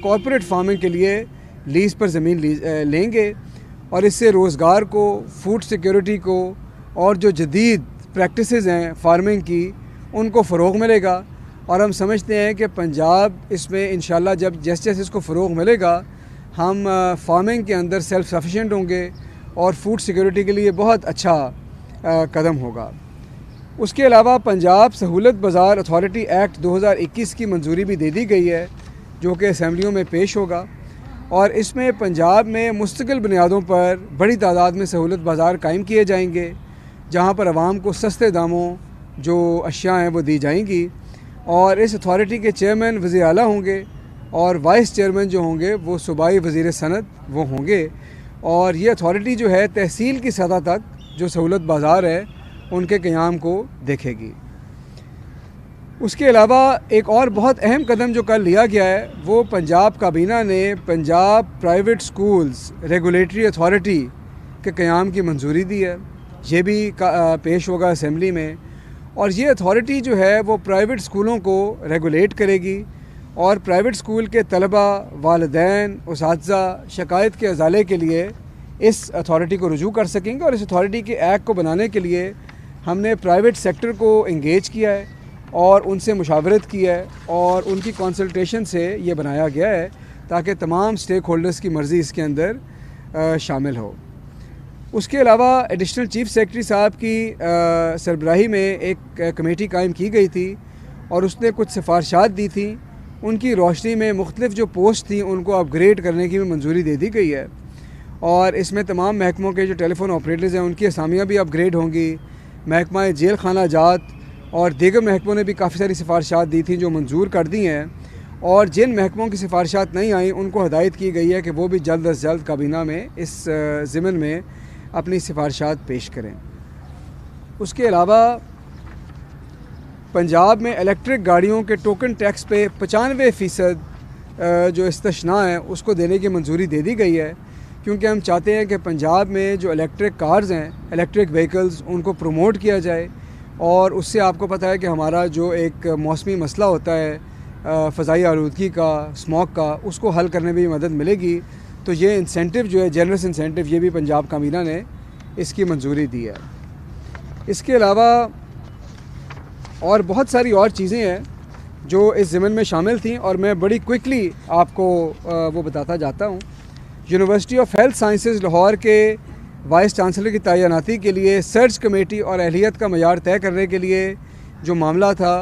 Corporate farming کے لیے lease پر زمین لیں گے، اور اس سے روزگار کو، فوڈ سیکیورٹی کو، اور جو جدید پریکٹسز ہیں فارمنگ کی ان کو فروغ ملے گا۔ اور ہم سمجھتے ہیں کہ پنجاب اس میں انشاءاللہ جیسے اس کو فروغ ملے گا، ہم فارمنگ کے اندر سیلف سفیشینٹ ہوں گے اور فوڈ سیکیورٹی کے لیے بہت اچھا قدم ہوگا۔ اس کے علاوہ پنجاب سہولت بازار اتھارٹی ایکٹ 2021 کی منظوری بھی دے دی گئی ہے، جو کہ اسمبلیوں میں پیش ہوگا، اور اس میں پنجاب میں مستقل بنیادوں پر بڑی تعداد میں سہولت بازار قائم کیے جائیں گے، جہاں پر عوام کو سستے داموں جو اشیاء ہیں وہ دی جائیں گی، اور اس اتھارٹی کے چیئرمین وزیر اعلیٰ ہوں گے، اور وائس چیئرمین جو ہوں گے وہ صوبائی وزیر صنعت وہ ہوں گے، اور یہ اتھارٹی جو ہے تحصیل کی سطح تک جو سہولت بازار ہے ان کے قیام کو دیکھے گی۔ اس کے علاوہ ایک اور بہت اہم قدم جو کل لیا گیا ہے وہ پنجاب کابینہ نے Punjab private schools regulatory authority کے قیام کی منظوری دی ہے۔ یہ بھی پیش ہوگا اسمبلی میں، اور یہ اتھارٹی جو ہے وہ پرائیویٹ سکولوں کو ریگولیٹ کرے گی، اور پرائیویٹ سکول کے طلباء، والدین، اساتذہ شکایت کے ازالے کے لیے اس اتھارٹی کو رجوع کر سکیں گے، اور اس اتھارٹی کے ایکٹ کو بنانے کے لیے ہم نے پرائیویٹ سیکٹر کو انگیج کیا ہے اور ان سے مشاورت کی ہے، اور ان کی کنسلٹیشن سے یہ بنایا گیا ہے تاکہ تمام سٹیک ہولڈرز کی مرضی اس کے اندر شامل ہو۔ اس کے علاوہ ایڈیشنل چیف سیکرٹری صاحب کی سربراہی میں ایک کمیٹی قائم کی گئی تھی، اور اس نے کچھ سفارشات دی تھیں۔ ان کی روشنی میں مختلف جو پوسٹ تھیں ان کو اپ گریڈ کرنے کی بھی منظوری دے دی گئی ہے، اور اس میں تمام محکموں کے جو ٹیلی فون آپریٹرز ہیں ان کی اسامیاں بھی اپ گریڈ ہوں گی۔ محکمہ جیل خانہ جات اور دیگر محکموں نے بھی کافی ساری سفارشات دی تھیں جو منظور کر دی ہیں، اور جن محکموں کی سفارشات نہیں آئیں ان کو ہدایت کی گئی ہے کہ وہ بھی جلد از جلد کابینہ میں اس ضمن میں اپنی سفارشات پیش کریں۔ اس کے علاوہ پنجاب میں الیکٹرک گاڑیوں کے ٹوکن ٹیکس پہ 95% جو استثناء ہے اس کو دینے کی منظوری دے دی گئی ہے، کیونکہ ہم چاہتے ہیں کہ پنجاب میں جو الیکٹرک کارز ہیں، الیکٹرک وہیکلز، ان کو پروموٹ کیا جائے، اور اس سے آپ کو پتہ ہے کہ ہمارا جو ایک موسمی مسئلہ ہوتا ہے فضائی آلودگی کا، اسموگ کا، اس کو حل کرنے میں بھی مدد ملے گی۔ تو یہ انسینٹیو جو ہے جنرس انسینٹیو، یہ بھی پنجاب کابینہ نے اس کی منظوری دی ہے۔ اس کے علاوہ اور بہت ساری اور چیزیں ہیں جو اس ضمن میں شامل تھیں، اور میں بڑی کوئکلی آپ کو وہ بتاتا جاتا ہوں۔ University of health sciences Lahore کے وائس چانسلر کی تعیناتی کے لیے سرچ کمیٹی اور اہلیت کا معیار طے کرنے کے لیے جو معاملہ تھا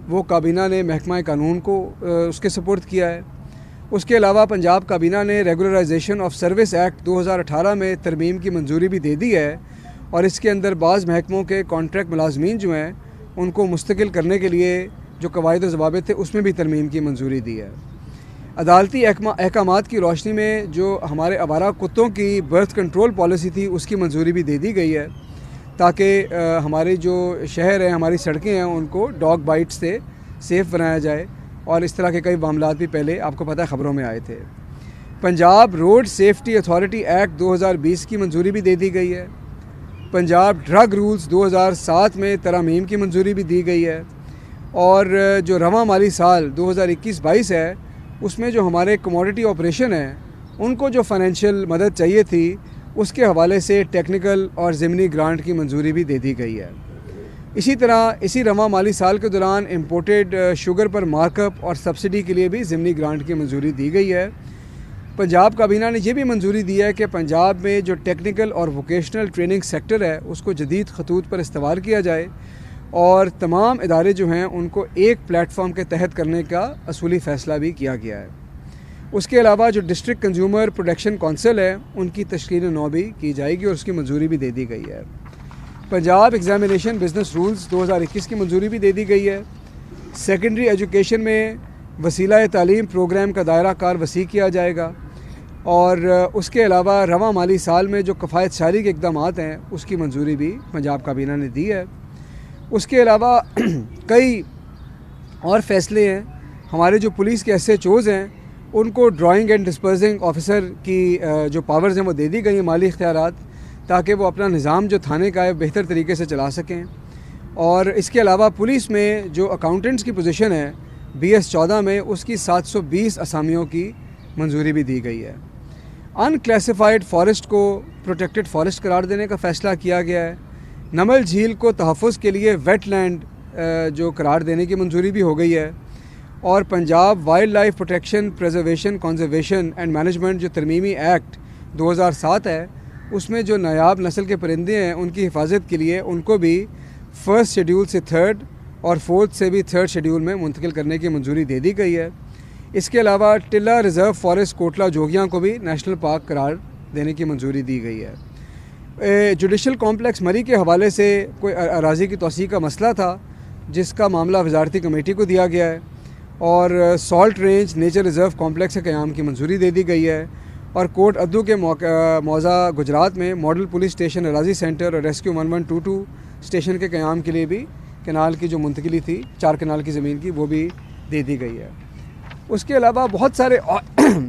وہ کابینہ نے محکمہ قانون کو اس کے سپرد کیا ہے۔ اس کے علاوہ پنجاب کابینہ نے ریگولرائزیشن آف سروس ایکٹ 2018 میں ترمیم کی منظوری بھی دے دی ہے، اور اس کے اندر بعض محکموں کے کانٹریکٹ ملازمین جو ہیں ان کو مستقل کرنے کے لیے جو قواعد و ضوابط تھے اس میں بھی ترمیم کی منظوری دی ہے۔ عدالتی احکامات کی روشنی میں جو ہمارے آوارہ کتوں کی برتھ کنٹرول پالیسی تھی اس کی منظوری بھی دے دی گئی ہے، تاکہ ہمارے جو شہر ہیں، ہماری سڑکیں ہیں، ان کو ڈاگ بائٹ سے سیف بنایا جائے، اور اس طرح کے کئی معاملات بھی پہلے آپ کو پتہ ہے خبروں میں آئے تھے۔ Punjab road safety authority act 2020 کی منظوری بھی دے دی گئی ہے۔ پنجاب ڈرگ رولز 2007 میں ترامیم کی منظوری بھی دی گئی ہے، اور جو رواں مالی سال 2021-22 ہے اس میں جو ہمارے کموڈٹی آپریشن ہیں ان کو جو فائنینشیل مدد چاہیے تھی اس کے حوالے سے ٹیکنیکل اور ضمنی گرانٹ کی منظوری بھی دے دی گئی ہے۔ اسی طرح اسی رواں مالی سال کے دوران امپورٹڈ شوگر پر مارک اپ اور سبسڈی کے لیے بھی ضمنی گرانٹ کی منظوری دی گئی ہے۔ پنجاب کابینہ نے یہ بھی منظوری دی ہے کہ پنجاب میں جو ٹیکنیکل اور ووکیشنل ٹریننگ سیکٹر ہے اس کو جدید خطوط پر استوار کیا جائے، اور تمام ادارے جو ہیں ان کو ایک پلیٹ فارم کے تحت کرنے کا اصولی فیصلہ بھی کیا گیا ہے۔ اس کے علاوہ جو ڈسٹرکٹ کنزیومر پروٹیکشن کونسل ہے ان کی تشکیل نو بھی کی جائے گی، اور اس کی منظوری بھی دے دی گئی ہے۔ پنجاب ایگزامینیشن بزنس رولز 2021 کی منظوری بھی دے دی گئی ہے۔ سیکنڈری ایجوکیشن میں وسیلہ تعلیم پروگرام کا دائرہ کار وسیع کیا جائے گا، اور اس کے علاوہ رواں مالی سال میں جو کفایت شاری کے اقدامات ہیں اس کی منظوری بھی پنجاب کابینہ نے دی ہے۔ اس کے علاوہ کئی اور فیصلے ہیں۔ ہمارے جو پولیس کے ایس ایچ اوز ہیں ان کو ڈرائنگ اینڈ ڈسپرزنگ آفیسر کی جو پاورز ہیں وہ دے دی گئی ہیں، مالی اختیارات، تاکہ وہ اپنا نظام جو تھانے کا ہے بہتر طریقے سے چلا سکیں۔ اور اس کے علاوہ پولیس میں جو اکاؤنٹنٹس کی پوزیشن ہے BS 14 میں اس کی 720 اسامیوں کی منظوری بھی دی گئی ہے. ان کلاسیفائڈ فارسٹ کو پروٹیکٹڈ فارسٹ قرار دینے کا فیصلہ کیا گیا ہے. نمل جھیل کو تحفظ کے لیے ویٹ لینڈ جو قرار دینے کی منظوری بھی ہو گئی ہے. اور Punjab wildlife protection preservation conservation and management جو ترمیمی ایکٹ 2007 ہے، اس میں جو نایاب نسل کے پرندے ہیں ان کی حفاظت کے لیے ان کو بھی فرسٹ شیڈیول سے تھرڈ اور فورتھ سے بھی تھرڈ شیڈیول میں منتقل کرنے کی منظوری دے دی گئی ہے. اس کے علاوہ ٹلا ریزرو فارسٹ کوٹلا جوگیاں کو بھی نیشنل پارک قرار دینے کی منظوری دی گئی ہے. جوڈیشل کمپلیکس مری کے حوالے سے کوئی اراضی کی توسیع کا مسئلہ تھا، جس کا معاملہ وزارتی کمیٹی کو دیا گیا ہے، اور salt range nature reserve complex کے قیام کی منظوری دے دی گئی ہے. اور کوٹ ادو کے موضع گجرات میں ماڈل پولیس اسٹیشن اراضی سینٹر اور ریسکیو 1122 اسٹیشن کے قیام کے لیے بھی کنال کی جو منتقلی تھی 4 کنال کی زمین کی وہ بھی دے دی گئی ہے. اس کے علاوہ بہت سارے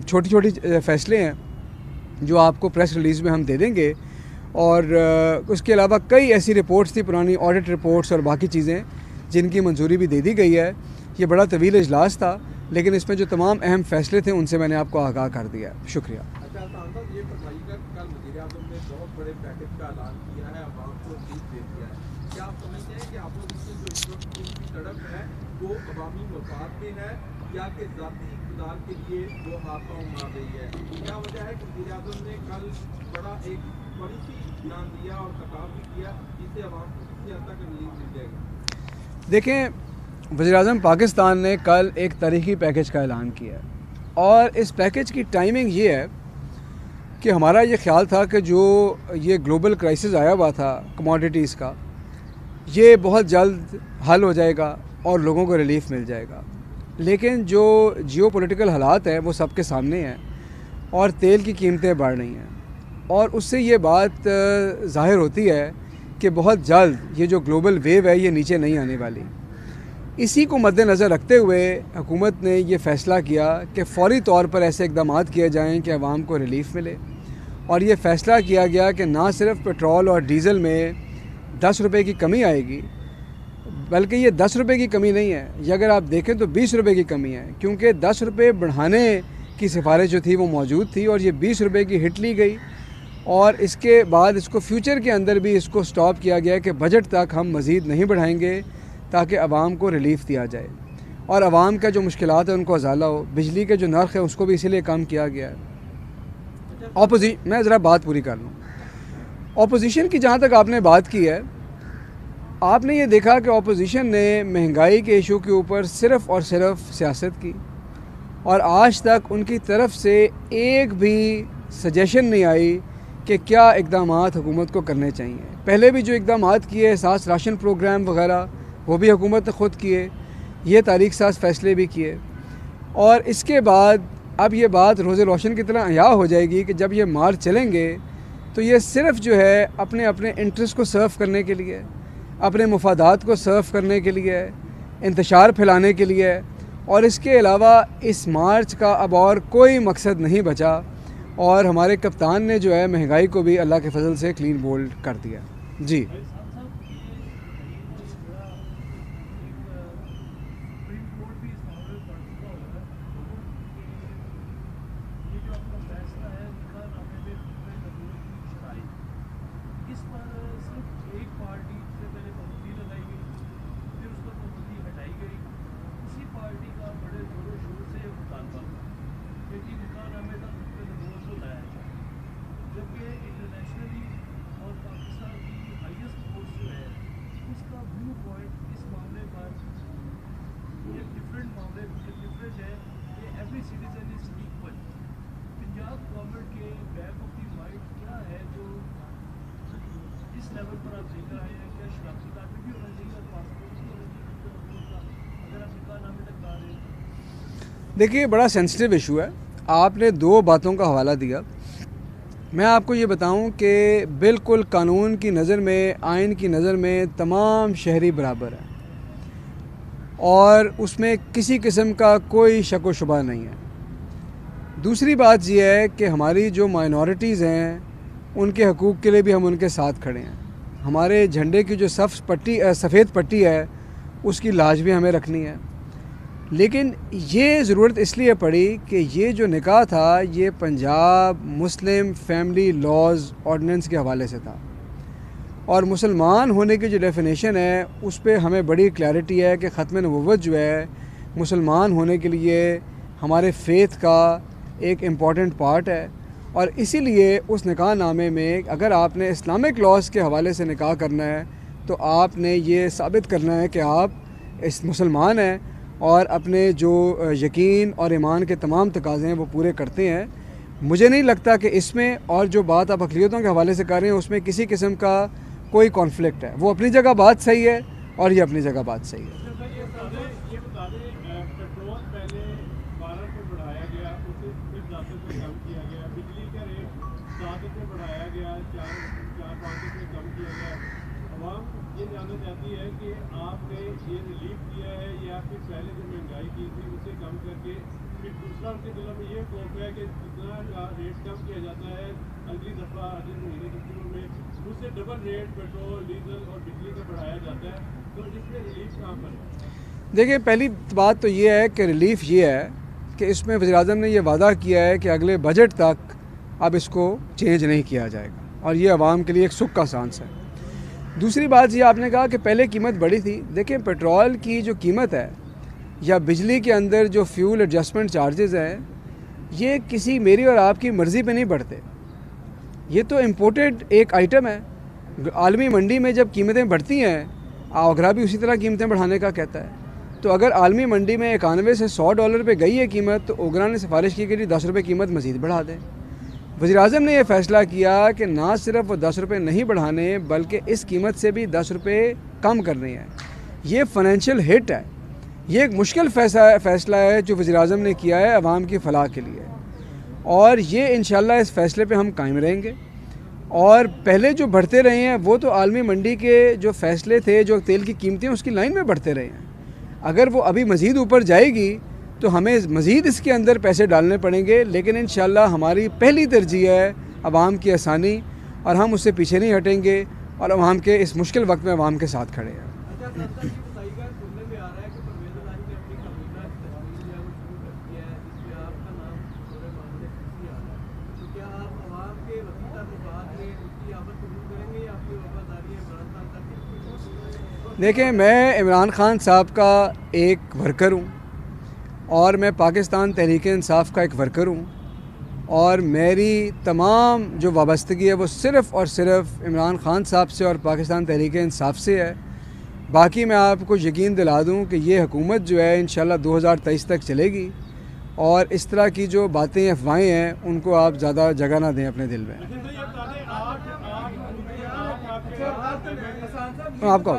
چھوٹی چھوٹی فیصلے ہیں جو آپ کو پریس ریلیز میں ہم دے دیں گے. اور اس کے علاوہ کئی ایسی رپورٹس تھی، پرانی آڈٹ رپورٹس اور باقی چیزیں جن کی منظوری بھی دے دی گئی ہے. یہ بڑا طویل اجلاس تھا، لیکن اس میں جو تمام اہم فیصلے تھے ان سے میں نے آپ کو آگاہ کر دیا. شکریہ. اچھا صاحب، یہ فرمائیے گا کہ کل وزیر اعظم نے بہت بڑے پیکج کا اعلان کیا ہے، عوام کو جیت دے دیا ہے. کیا آپ سمجھتے ہیں کہ اپوزیشن جو اس وقت کی تڑپ ہے وہ عوامی مفاد میں ہے یا کہ ذاتی اقتدار کے لیے وہ ہاتھوں مار رہی ہے؟ کیا وجہ ہے کہ وزیر اعظم نے کل بڑا ایک بڑی سی بیان دیا اور خطاب بھی کیا جس سے عوام کو کسی حد تک ریلیف مل جائے گا؟ دیکھیں، وزیر اعظم پاکستان نے کل ایک تاریخی پیکج کا اعلان کیا ہے، اور اس پیکج کی ٹائمنگ یہ ہے کہ ہمارا یہ خیال تھا کہ جو یہ گلوبل کرائسس آیا ہوا تھا کموڈیٹیز کا، یہ بہت جلد حل ہو جائے گا اور لوگوں کو ریلیف مل جائے گا. لیکن جو جیو پولیٹیکل حالات ہیں وہ سب کے سامنے ہیں، اور تیل کی قیمتیں بڑھ رہی ہیں، اور اس سے یہ بات ظاہر ہوتی ہے کہ بہت جلد یہ جو گلوبل ویو ہے یہ نیچے نہیں آنے والی. اسی کو مد نظر رکھتے ہوئے حکومت نے یہ فیصلہ کیا کہ فوری طور پر ایسے اقدامات کیے جائیں کہ عوام کو ریلیف ملے. اور یہ فیصلہ کیا گیا کہ نہ صرف پٹرول اور ڈیزل میں 10 روپے کی کمی آئے گی، بلکہ یہ 10 روپے کی کمی نہیں ہے، یہ اگر آپ دیکھیں تو 20 روپے کی کمی ہے، کیونکہ 10 روپے بڑھانے کی سفارش جو تھی وہ موجود تھی اور یہ 20 روپے کی ہٹ لی گئی. اور اس کے بعد اس کو فیوچر کے اندر بھی اس کو سٹاپ کیا گیا کہ بجٹ تک ہم مزید نہیں بڑھائیں گے تاکہ عوام کو ریلیف دیا جائے اور عوام کا جو مشکلات ہیں ان کو ازالہ ہو. بجلی کے جو نرخ ہے اس کو بھی اسی لیے کم کیا گیا ہے. میں ذرا بات پوری کر لوں. اپوزیشن کی جہاں تک آپ نے بات کی ہے، آپ نے یہ دیکھا کہ اپوزیشن نے مہنگائی کے ایشو کے اوپر صرف اور صرف سیاست کی، اور آج تک ان کی طرف سے ایک بھی سجیشن نہیں آئی کہ کیا اقدامات حکومت کو کرنے چاہیے. پہلے بھی جو اقدامات کیے، احساس راشن پروگرام وغیرہ، وہ بھی حکومت نے خود کیے، یہ تاریخ ساز فیصلے بھی کیے. اور اس کے بعد اب یہ بات روز روشن کی طرح عیاں ہو جائے گی کہ جب یہ مارچ چلیں گے تو یہ صرف جو ہے اپنے انٹرسٹ کو سرو کرنے کے لیے، اپنے مفادات کو سرو کرنے کے لیے، انتشار پھیلانے کے لیے، اور اس کے علاوہ اس مارچ کا اب اور کوئی مقصد نہیں بچا. اور ہمارے کپتان نے جو ہے مہنگائی کو بھی اللہ کے فضل سے کلین بولڈ کر دیا. جی دیکھیے، بڑا سینسٹیو ایشو ہے. آپ نے 2 باتوں کا حوالہ دیا. میں آپ کو یہ بتاؤں کہ بالکل قانون کی نظر میں، آئین کی نظر میں تمام شہری برابر ہیں، اور اس میں کسی قسم کا کوئی شک و شبہ نہیں ہے. دوسری بات یہ ہے کہ ہماری جو مائنورٹیز ہیں ان کے حقوق کے لیے بھی ہم ان کے ساتھ کھڑے ہیں. ہمارے جھنڈے کی جو سفید پٹی ہے اس کی لاج بھی ہمیں رکھنی ہے. لیکن یہ ضرورت اس لیے پڑی کہ یہ جو نکاح تھا یہ Punjab Muslim family laws ordinance کے حوالے سے تھا، اور مسلمان ہونے کی جو ڈیفینیشن ہے اس پہ ہمیں بڑی کلیئرٹی ہے کہ ختم نبوت جو ہے مسلمان ہونے کے لیے ہمارے فیتھ کا ایک امپورٹنٹ پارٹ ہے، اور اسی لیے اس نکاح نامے میں اگر آپ نے اسلامک لاز کے حوالے سے نکاح کرنا ہے تو آپ نے یہ ثابت کرنا ہے کہ آپ اس مسلمان ہیں اور اپنے جو یقین اور ایمان کے تمام تقاضے ہیں وہ پورے کرتے ہیں۔ مجھے نہیں لگتا کہ اس میں اور جو بات آپ اقلیتوں کے حوالے سے کر رہے ہیں اس میں کسی قسم کا کوئی کانفلکٹ ہے، وہ اپنی جگہ بات صحیح ہے اور یہ اپنی جگہ بات صحیح ہے۔ یہ بتا دیں پیٹرول پہلے 12 پہ بڑھایا گیا، اسے پھر 10 پہ کم کیا گیا، بجلی کا ریٹ 7 پہ بڑھایا گیا، 4-5 پہ کم کیا گیا۔ عوام یہ جاننا چاہتی ہے کہ آپ نے یہ ریلیف دیا ہے یا پھر پہلے جو مہنگائی کی تھی اسے کم کر کے پھر دوسرا ان کے دلوں میں یہ خوف ہے کہ جتنا ریٹ کم کیا جاتا ہے اگلی دفعہ اگلے مہینے کے شروع میں اس سے ڈبل ریٹ پیٹرول ڈیزل اور بجلی کا بڑھایا جاتا ہے، تو اس میں ریلیف کہاں پر ہے؟ دیکھیں پہلی بات تو یہ ہے کہ ریلیف یہ ہے کہ اس میں وزیر اعظم نے یہ وعدہ کیا ہے کہ اگلے بجٹ تک اب اس کو چینج نہیں کیا جائے گا، اور یہ عوام کے لیے ایک سکھ کا سانس ہے۔ دوسری بات یہ آپ نے کہا کہ پہلے قیمت بڑی تھی، دیکھیں پیٹرول کی جو قیمت ہے یا بجلی کے اندر جو فیول ایڈجسٹمنٹ چارجز ہیں یہ کسی میری اور آپ کی مرضی پہ نہیں بڑھتے، یہ تو امپورٹڈ ایک آئٹم ہے۔ عالمی منڈی میں جب قیمتیں بڑھتی ہیں، آگرہ بھی اسی طرح قیمتیں بڑھانے کا کہتا ہے، تو اگر عالمی منڈی میں 91 سے $100 پہ گئی ہے قیمت تو اوگرا نے سفارش کی کہ 10 روپے قیمت مزید بڑھا دیں۔ وزیر اعظم نے یہ فیصلہ کیا کہ نہ صرف وہ 10 روپے نہیں بڑھانے بلکہ اس قیمت سے بھی 10 روپے کم کرنے ہیں۔ یہ فائنینشیل ہٹ ہے، یہ ایک مشکل فیصلہ ہے جو وزیر اعظم نے کیا ہے عوام کی فلاح کے لیے، اور یہ انشاءاللہ اس فیصلے پہ ہم قائم رہیں گے۔ اور پہلے جو بڑھتے رہے ہیں وہ تو عالمی منڈی کے جو فیصلے تھے، جو تیل کی قیمتیں اس کی لائن میں بڑھتے رہے ہیں، اگر وہ ابھی مزید اوپر جائے گی تو ہمیں مزید اس کے اندر پیسے ڈالنے پڑیں گے، لیکن انشاءاللہ ہماری پہلی ترجیح ہے عوام کی آسانی، اور ہم اس سے پیچھے نہیں ہٹیں گے، اور عوام کے اس مشکل وقت میں عوام کے ساتھ کھڑے ہیں۔ دیکھیں میں عمران خان صاحب کا ایک ورکر ہوں، اور میں پاکستان تحریک انصاف کا ایک ورکر ہوں، اور میری تمام جو وابستگی ہے وہ صرف اور صرف عمران خان صاحب سے اور پاکستان تحریک انصاف سے ہے۔ باقی میں آپ کو یقین دلا دوں کہ یہ حکومت جو ہے انشاءاللہ 2023 تک چلے گی، اور اس طرح کی جو باتیں افواہیں ہیں ان کو آپ زیادہ جگہ نہ دیں اپنے دل میں۔ آپ کا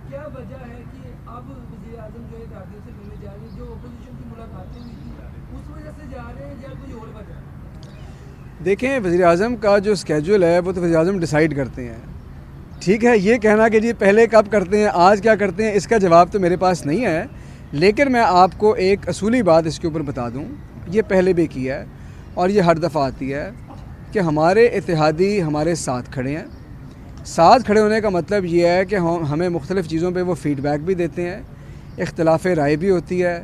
کیا وجہ ہے کہ اب وزیر اعظم جو ہے دادی سے ملنے جا رہے ہیں، جو اپوزیشن کی ملاقاتیں ہوئی تھی اس وجہ سے جا رہے ہیں یا کوئی اور وجہ ہے؟ دیکھیں وزیر اعظم کا جو اسکیجول ہے وہ تو وزیر اعظم ڈیسائیڈ کرتے ہیں، ٹھیک ہے۔ یہ کہنا کہ جی پہلے کب کرتے ہیں آج کیا کرتے ہیں اس کا جواب تو میرے پاس نہیں ہے، لیکن میں آپ کو ایک اصولی بات اس کے اوپر بتا دوں، یہ پہلے بھی کیا ہے اور یہ ہر دفعہ آتی ہے کہ ہمارے اتحادی ہمارے ساتھ کھڑے ہیں۔ ساتھ کھڑے ہونے کا مطلب یہ ہے کہ ہمیں مختلف چیزوں پہ وہ فیڈ بیک بھی دیتے ہیں، اختلاف رائے بھی ہوتی ہے،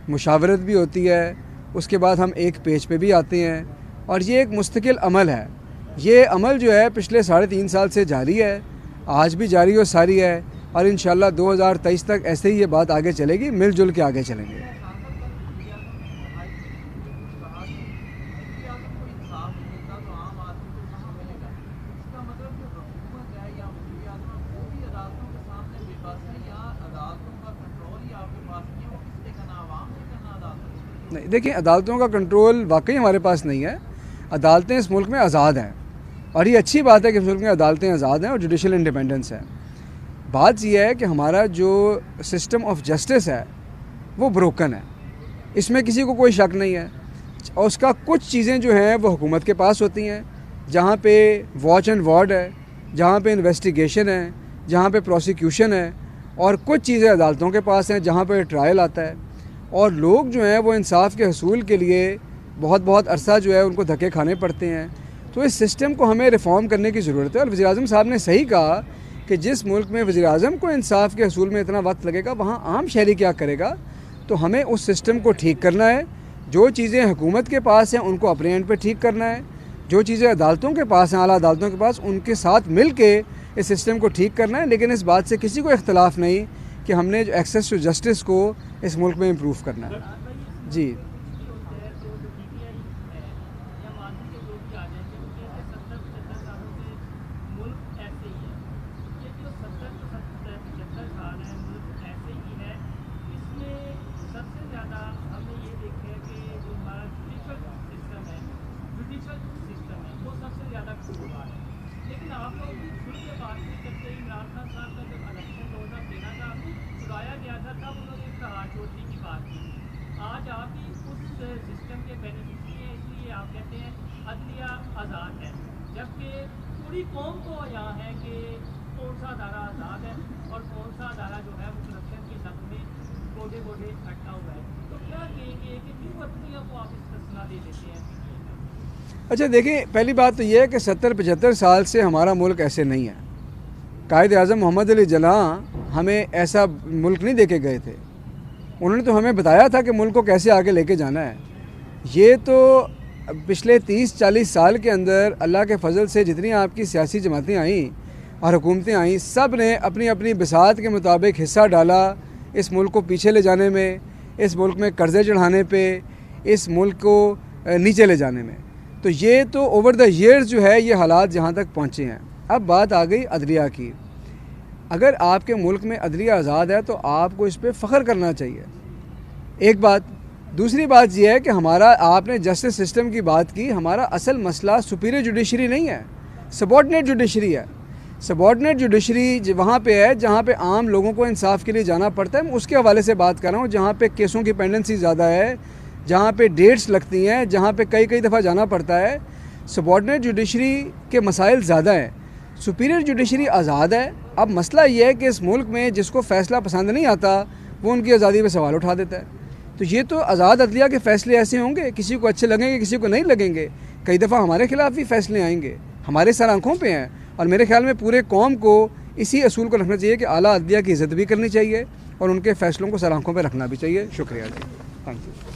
مشاورت بھی ہوتی ہے، اس کے بعد ہم ایک پیج پہ بھی آتے ہیں، اور یہ ایک مستقل عمل ہے۔ یہ عمل جو ہے پچھلے 3.5 سال سے جاری ہے، آج بھی جاری و ساری ہے، اور انشاءاللہ 2023 تک ایسے ہی یہ بات آگے چلے گی، مل جل کے آگے چلیں گے۔ نہیں دیکھیں عدالتوں کا کنٹرول واقعی ہمارے پاس نہیں ہے، عدالتیں اس ملک میں آزاد ہیں، اور یہ اچھی بات ہے کہ اس ملک میں عدالتیں آزاد ہیں اور جوڈیشل انڈیپینڈنس ہے۔ بات یہ ہے کہ ہمارا جو سسٹم آف جسٹس ہے وہ بروکن ہے، اس میں کسی کو کوئی شک نہیں ہے، اور اس کا کچھ چیزیں جو ہیں وہ حکومت کے پاس ہوتی ہیں، جہاں پہ واچ اینڈ وارڈ ہے، جہاں پہ انویسٹیگیشن ہے، جہاں پہ پروسیکیوشن ہے، اور کچھ چیزیں عدالتوں کے پاس ہیں جہاں پہ ٹرائل آتا ہے، اور لوگ جو ہیں وہ انصاف کے حصول کے لیے بہت عرصہ جو ہے ان کو دھکے کھانے پڑتے ہیں۔ تو اس سسٹم کو ہمیں ریفارم کرنے کی ضرورت ہے، اور وزیر اعظم صاحب نے صحیح کہا کہ جس ملک میں وزیر اعظم کو انصاف کے حصول میں اتنا وقت لگے گا وہاں عام شہری کیا کرے گا. تو ہمیں اس سسٹم کو ٹھیک کرنا ہے. جو چیزیں حکومت کے پاس ہیں ان کو اپنے اینڈ پہ ٹھیک کرنا ہے. جو چیزیں عدالتوں کے پاس ہیں، اعلیٰ عدالتوں کے پاس، ان کے ساتھ مل کے اس سسٹم کو ٹھیک کرنا ہے. لیکن اس بات سے کسی کو اختلاف نہیں کہ ہم نے جو ایکسیس ٹو جسٹس کو اس ملک میں امپروو کرنا ہے. جی لیکن آپ لوگ بھی کھل کے بات نہیں کرتے. عمران خان صاحب کا جب الیکشن 2013 کا چلایا گیا تھا تب انہوں نے کہا چھوڑنے کی بات کی. آج آپ بھی اس سسٹم کے بینیفیشری ہیں، اس لیے آپ کہتے ہیں عدلیہ آزاد ہے، جبکہ پوری قوم کو یہاں ہے کہ کون سا ادارہ آزاد ہے اور کون سا ادارہ جو ہے وہ کرپشن کے سب میں گوڈے گوڈے اٹکا ہوا ہے. تو کیا کہیں گے کہ کیوں عدلیہ کو آپ اس فیصلہ دے دیتے ہیں؟ اچھا دیکھیں، پہلی بات تو یہ ہے کہ 70-75 سال سے ہمارا ملک ایسے نہیں ہے. قائد اعظم محمد علی جناح ہمیں ایسا ملک نہیں دے کے گئے تھے. انہوں نے تو ہمیں بتایا تھا کہ ملک کو کیسے آگے لے کے جانا ہے. یہ تو پچھلے 30-40 سال کے اندر اللہ کے فضل سے جتنی آپ کی سیاسی جماعتیں آئیں اور حکومتیں آئیں، سب نے اپنی اپنی بساط کے مطابق حصہ ڈالا اس ملک کو پیچھے لے جانے میں، اس ملک میں قرضے چڑھانے پہ، اس ملک کو نیچے لے جانے میں. تو یہ تو اوور دا ایئرز جو ہے یہ حالات جہاں تک پہنچے ہیں. اب بات آ گئی عدلیہ کی. اگر آپ کے ملک میں عدلیہ آزاد ہے تو آپ کو اس پہ فخر کرنا چاہیے. ایک بات. دوسری بات یہ ہے کہ ہمارا، آپ نے جسٹس سسٹم کی بات کی، ہمارا اصل مسئلہ سپیریئر جوڈیشری نہیں ہے، سبارڈینیٹ جوڈیشری ہے. سبارڈینیٹ جوڈیشری وہاں پہ ہے جہاں پہ عام لوگوں کو انصاف کے لیے جانا پڑتا ہے. میں اس کے حوالے سے بات کر رہا ہوں جہاں پہ کیسوں کی پینڈنسی زیادہ ہے، جہاں پہ ڈیٹس لگتی ہیں، جہاں پہ کئی دفعہ جانا پڑتا ہے. سبارڈینیٹ جوڈیشری کے مسائل زیادہ ہیں. سپیریئر جوڈیشری آزاد ہے. اب مسئلہ یہ ہے کہ اس ملک میں جس کو فیصلہ پسند نہیں آتا وہ ان کی آزادی پہ سوال اٹھا دیتا ہے. تو یہ تو آزاد عدلیہ کے فیصلے ایسے ہوں گے، کسی کو اچھے لگیں گے، کسی کو نہیں لگیں گے. کئی دفعہ ہمارے خلاف بھی فیصلے آئیں گے، ہمارے سر آنکھوں پہ ہیں. اور میرے خیال میں پورے قوم کو اسی اصول کو رکھنا چاہیے کہ اعلیٰ عدلیہ کی عزت بھی کرنی چاہیے اور ان کے فیصلوں کو سر آنکھوں پہ رکھنا بھی چاہیے. شکریہ جی، تھینک یو.